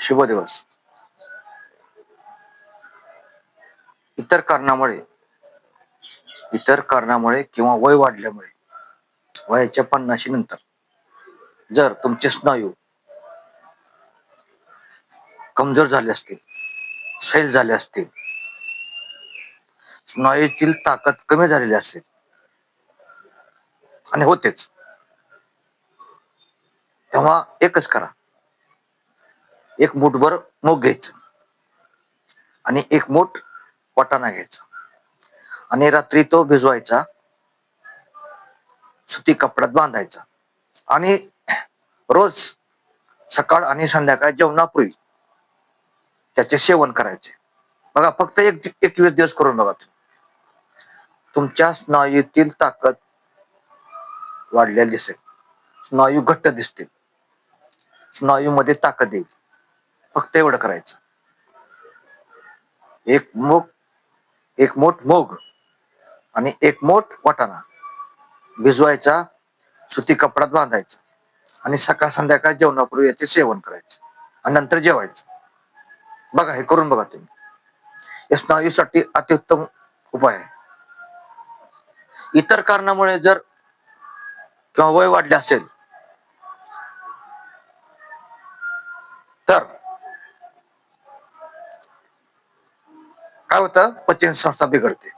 शुभ दिवस. इतर कारणामुळे किंवा वय वाढल्यामुळे वयाच्या 50 नंतर जर तुमचे स्नायू कमजोर झाले असतील, सैल झाले असतील, स्नायूतील ताकद कमी झालेली असेल, आणि होतेच, तेव्हा एकच करा. एक मूठभर मूग घ्यायचं आणि एक मूठ वाटाणा घ्यायचा आणि रात्री तो भिजवायचा, सुती कपड्यात बांधायचा आणि रोज सकाळ आणि संध्याकाळ जेवणापूर्वी त्याचे सेवन करायचे. बघा, फक्त 21 दिवस करून बघा. तुमच्या स्नायूतील ताकद वाढलेली दिसेल, स्नायू घट्ट दिसतील, स्नायूमध्ये ताकद येईल. फक्त एवढं करायचं. एक मूठ मूग आणि एक मूठ वाटाणा भिजवायचा, सुती कपड्यात बांधायचा आणि सकाळ संध्याकाळ जेवणापूर्वी याचे सेवन करायचे आणि नंतर जेवायचं. बघा, हे करून बघा तुम्ही. हे स्नायूसाठी अतिउत्तम उपाय आहे. इतर कारणामुळे जर किंवा वय वाढले असेल तर काय होतं, पचन संस्था बिघडते,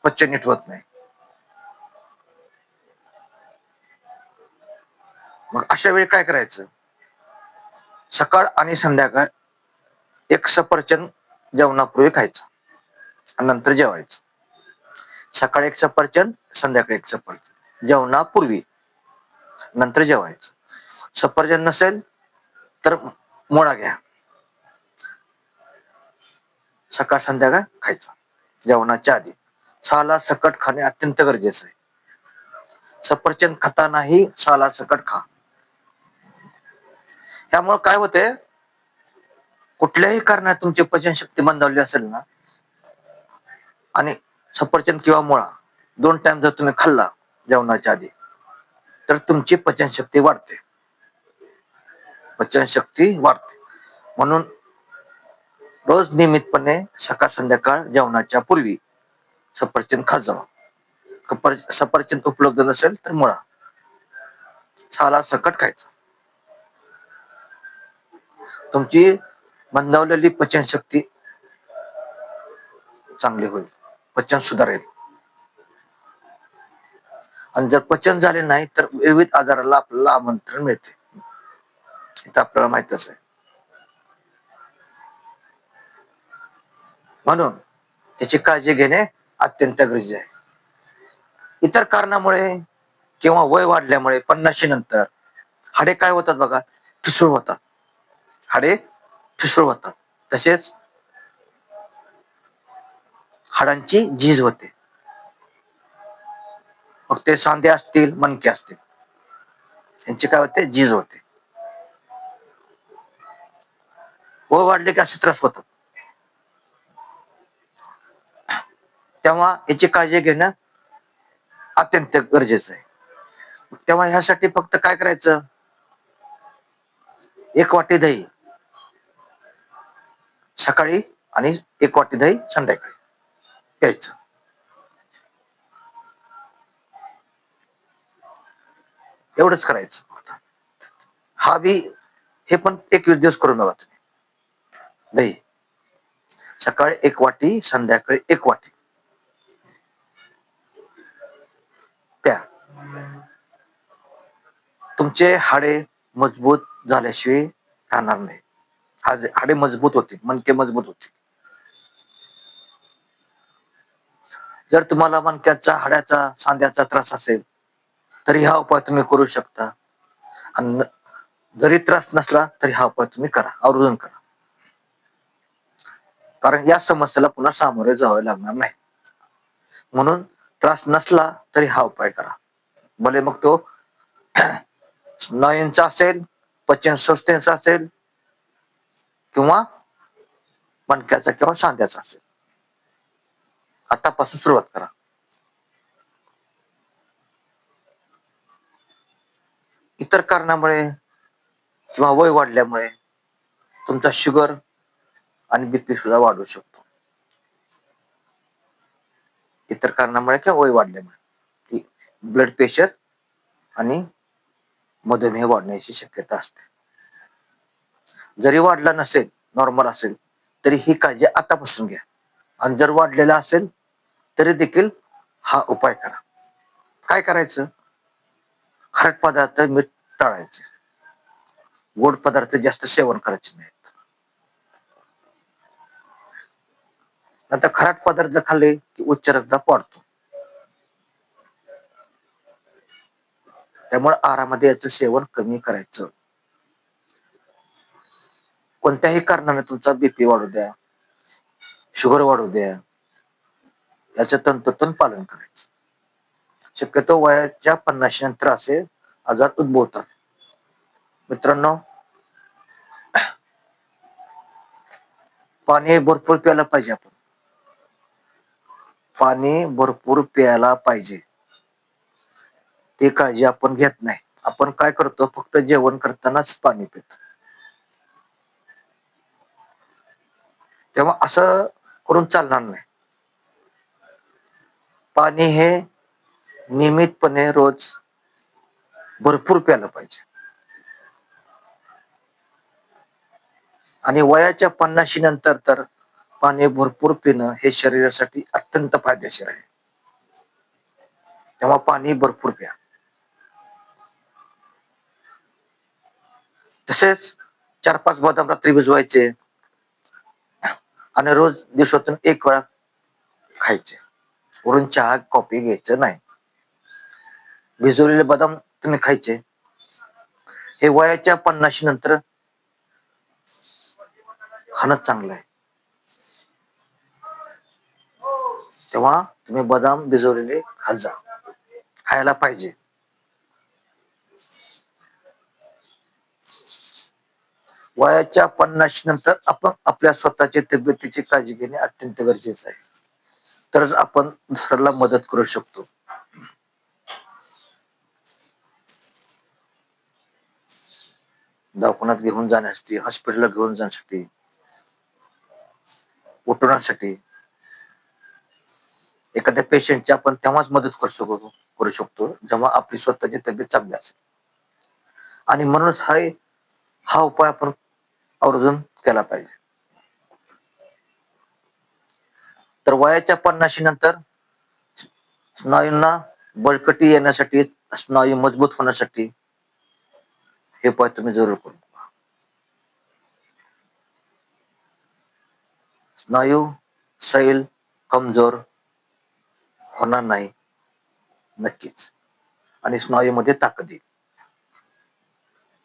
पचन नीट होत नाही. मग अशा वेळी काय करायचं, सकाळ आणि संध्याकाळ एक सफरचंद जेवणापूर्वी खायचं आणि नंतर जेवायचं. सकाळी एक सफरचंद, संध्याकाळी एक सफरचंद जेवणापूर्वी, नंतर जेवायचं. सफरचंद नसेल तर मुळा घ्या, सकाळ संध्याकाळ खायचं जेवणाच्या आधी. साला सकट खाणे अत्यंत गरजेचं आहे. सफरचंद खातानाही साला सकट खा. त्यामुळे काय होते, कुठल्याही कारणात तुमची पचनशक्ती मंदावली असेल ना, आणि सफरचंद किंवा मुळा 2 टाइम जर तुम्ही खाल्ला जेवणाच्या आधी, तर तुमची पचनशक्ती वाढते. म्हणून रोज नियमितपणे सकाळ संध्याकाळ जेवणाच्या पूर्वी सफरचंद खात जावा. सफरचंद उपलब्ध नसेल तर मुळा, साला सकट खायचा. तुमची मंदावलेली पचनशक्ती चांगली होईल, पचन सुधारेल. आणि जर पचन झाले नाही तर विविध आजाराला आपल्याला आमंत्रण मिळते, हे आपल्याला माहितच आहे. म्हणून त्याची काळजी घेणे अत्यंत गरजेचे आहे. इतर कारणामुळे किंवा वय वाढल्यामुळे 50 नंतर हाडे काय होतात बघा, ठिसूळ होतात. हाडे ठिसूळ होतात, तसेच हाडांची झीज होते. मग ते सांधे असतील, मणके असतील, यांची काय होते, झीज होते. वय वाढले की असे त्रास होतात. तेव्हा याची काळजी घेणं अत्यंत गरजेचं आहे. तेव्हा ह्यासाठी फक्त काय करायचं, 1 वाटी दही सकाळी आणि 1 वाटी दही संध्याकाळी प्यायचं. एवढंच करायचं फक्त. हे पण 21 दिवस करून बघा तुम्ही. दही सकाळी 1 वाटी, संध्याकाळी 1 वाटी प्या. तुमचे हाडे मजबूत झाल्याशिवाय राहणार नाही. हाडे मजबूत होतील, मणके मजबूत होतील. जर तुम्हाला मणक्याचा, हाड्याचा, सांध्याचा त्रास असेल तरी हा उपाय तुम्ही करू शकता. आणि जरी त्रास नसला तरी हा उपाय तुम्ही करा, आवर्जून करा. कारण या समस्येला पुन्हा सामोरे जावे लागणार नाही. म्हणून त्रास नसला तरी हा उपाय करा. भले मग तो स्नायूंचा असेल, पचन संस्थेचा असेल, किंवा मणक्याचा किंवा सांध्याचा असेल. आतापासून सुरुवात करा. इतर कारणामुळे किंवा वय वाढल्यामुळे तुमचा शुगर आणि बीपी सुद्धा वाढू शकतो. इतर कारणामुळे किंवा वय वाढल्यामुळे ब्लड प्रेशर आणि मधुमेह वाढण्याची शक्यता असते. जरी वाढला नसेल, नॉर्मल असेल, तरी ही काळजी आतापासून घ्या. आणि जर वाढलेला असेल तरी देखील हा उपाय करा. काय करायचं? खारट पदार्थ, मीठ टाळायचे. गोड पदार्थ जास्त सेवन करायचे नाहीत. आता खारट पदार्थ खाल्ले की उच्च रक्तदाब वाढतो. त्यामुळे आहारामध्ये याचं सेवन कमी करायचं. कोणत्याही कारणाने तुमचा बीपी वाढू द्या, शुगर वाढू द्या, याचं तंतोतंत पालन करायचं. शक्यतो वयाच्या 50 नंतर असे आजार उद्भवतात. मित्रांनो, पाणी भरपूर प्यायला पाहिजे. आपण पाणी भरपूर प्यायला पाहिजे. ती काळजी आपण घेत नाही. आपण काय करतो? फक्त जेवण करतानाच पाणी पितो. तेव्हा असं करून चालणार नाही. पाणी हे नियमितपणे रोज भरपूर प्यायला पाहिजे. आणि वयाच्या 50 नंतर तर पाणी भरपूर पिणं हे शरीरासाठी अत्यंत फायदेशीर आहे. तेव्हा पाणी भरपूर प्या. तसेच 4-5 बदाम रात्री भिजवायचे आणि रोज दिवसातून 1 वेळा खायचे. वरून चहा कॉफी घ्यायचं नाही. भिजवलेले बदाम तुम्ही खायचे. हे वयाच्या 50 नंतर खाणं चांगलं आहे. तेव्हा तुम्ही बदाम भिजवलेले खात जा, खायला पाहिजे. वयाच्या 50 नंतर आपण आपल्या स्वतःच्या तब्येतीची काळजी घेणे अत्यंत गरजेचं आहे. तरच आपण दुसऱ्याला मदत करू शकतो. दवाखान्यात घेऊन जाण्यासाठी, हॉस्पिटलला घेऊन जाण्यासाठी, उठवण्यासाठी एखाद्या पेशंटची आपण तेव्हाच मदत करू शकतो जेव्हा आपली स्वतःची तब्येत चांगली असेल. आणि म्हणूनच हा उपाय आपण आवर्जून केला पाहिजे. तर वयाच्या 50 नंतर स्नायूंना बळकटी येण्यासाठी, स्नायू मजबूत होण्यासाठी हे उपाय तुम्ही जरूर करू. स्नायू सैल कमजोर होणार नाही नक्कीच, आणि स्नायूमध्ये ताकद येईल.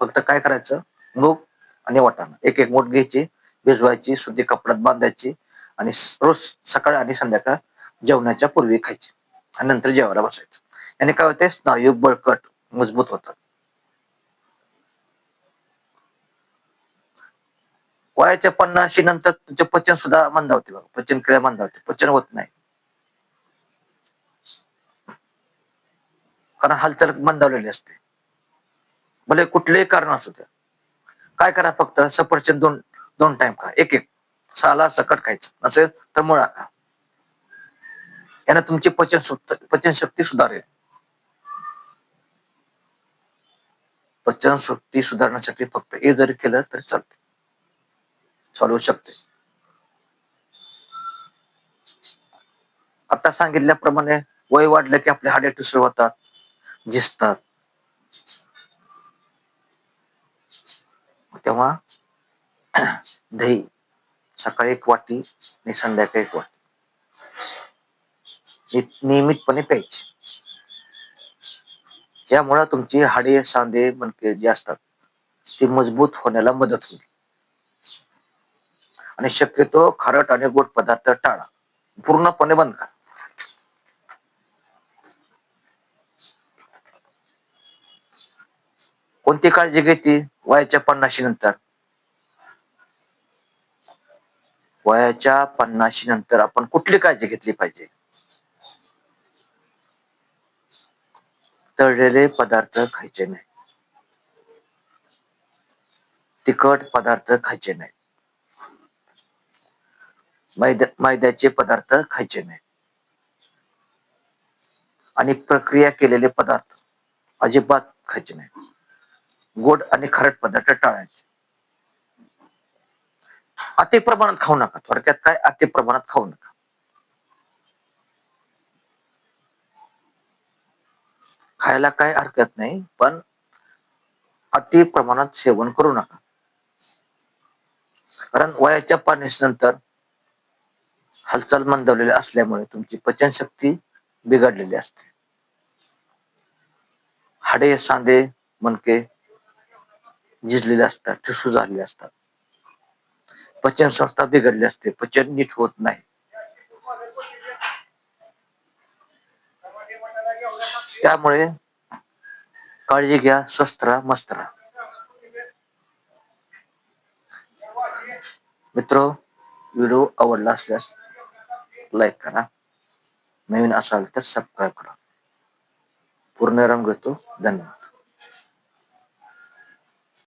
फक्त काय करायचं? मूग आणि वाटाणा 1-1 मूठ घ्यायची, भिजवायची, सुती कपड्यात बांधायची आणि रोज सकाळ आणि संध्याकाळ जेवणाच्या पूर्वी खायची आणि नंतर जेवायला बसायचं. याने काय होते? स्नायू बळकट मजबूत होतात. वयाच्या 50 नंतर तुमचे पचन सुद्धा मंदावते. बघा, पचन क्रिया मंदावते, पचन होत नाही, कारण हालचाल मंदावलेली असते. भले कुठलेही कारण असू द्या. काय करा? फक्त सफरचंद 2 टाइम खा, 1-1 साला सकट खायचं नसेल तर मुळा खा. यानं तुमची पचनशक्ती सुधारेल. पचनशक्ती सुधारण्यासाठी फक्त हे जरी केलं तर चालते, चालू शकते. आता सांगितल्याप्रमाणे वय वाढलं की आपले हाडे ठिसूळ होतात, झिजतात. तेव्हा दही सकाळी 1 वाटी आणि संध्याकाळी 1 वाटी नियमितपणे प्यायची. यामुळे तुमची हाडे, सांधे, मणके जे असतात ती मजबूत होण्याला मदत होईल. आणि शक्यतो खारट आणि गोड पदार्थ टाळा, पूर्णपणे बंद करा. कोणती काळजी घ्यायची वयाच्या 50 नंतर? वयाच्या 50 नंतर आपण कुठली काळजी घेतली पाहिजे? तळलेले पदार्थ खायचे नाही, तिखट पदार्थ खायचे नाही, मैद्याचे पदार्थ खायचे नाही आणि प्रक्रिया केलेले पदार्थ अजिबात खायचे नाही. गोड आणि खारट पदार्थ टाळायचे. अति प्रमाणात खाऊ नका. थोडक्यात काय, अति प्रमाणात खाऊ नका. खायला काय हरकत नाही, पण अति प्रमाणात सेवन करू नका. कारण वयाच्या 50 नंतर हालचाल मंदावलेली असल्यामुळे तुमची पचनशक्ती बिघडलेली असते. हाडे, सांधे, मणके झिजलेले असतात, ठिसूळ झालेले असतात. पचन संस्था बिघडली असते, पचन नीट होत नाही. त्यामुळे काळजी घ्या, स्वस्थ राहा, मस्त राहा. मित्र, व्हिडिओ आवडला असल्यास लाईक करा, नवीन असाल तर सबस्क्राईब करा. पूर्ण घेतो. धन्यवाद.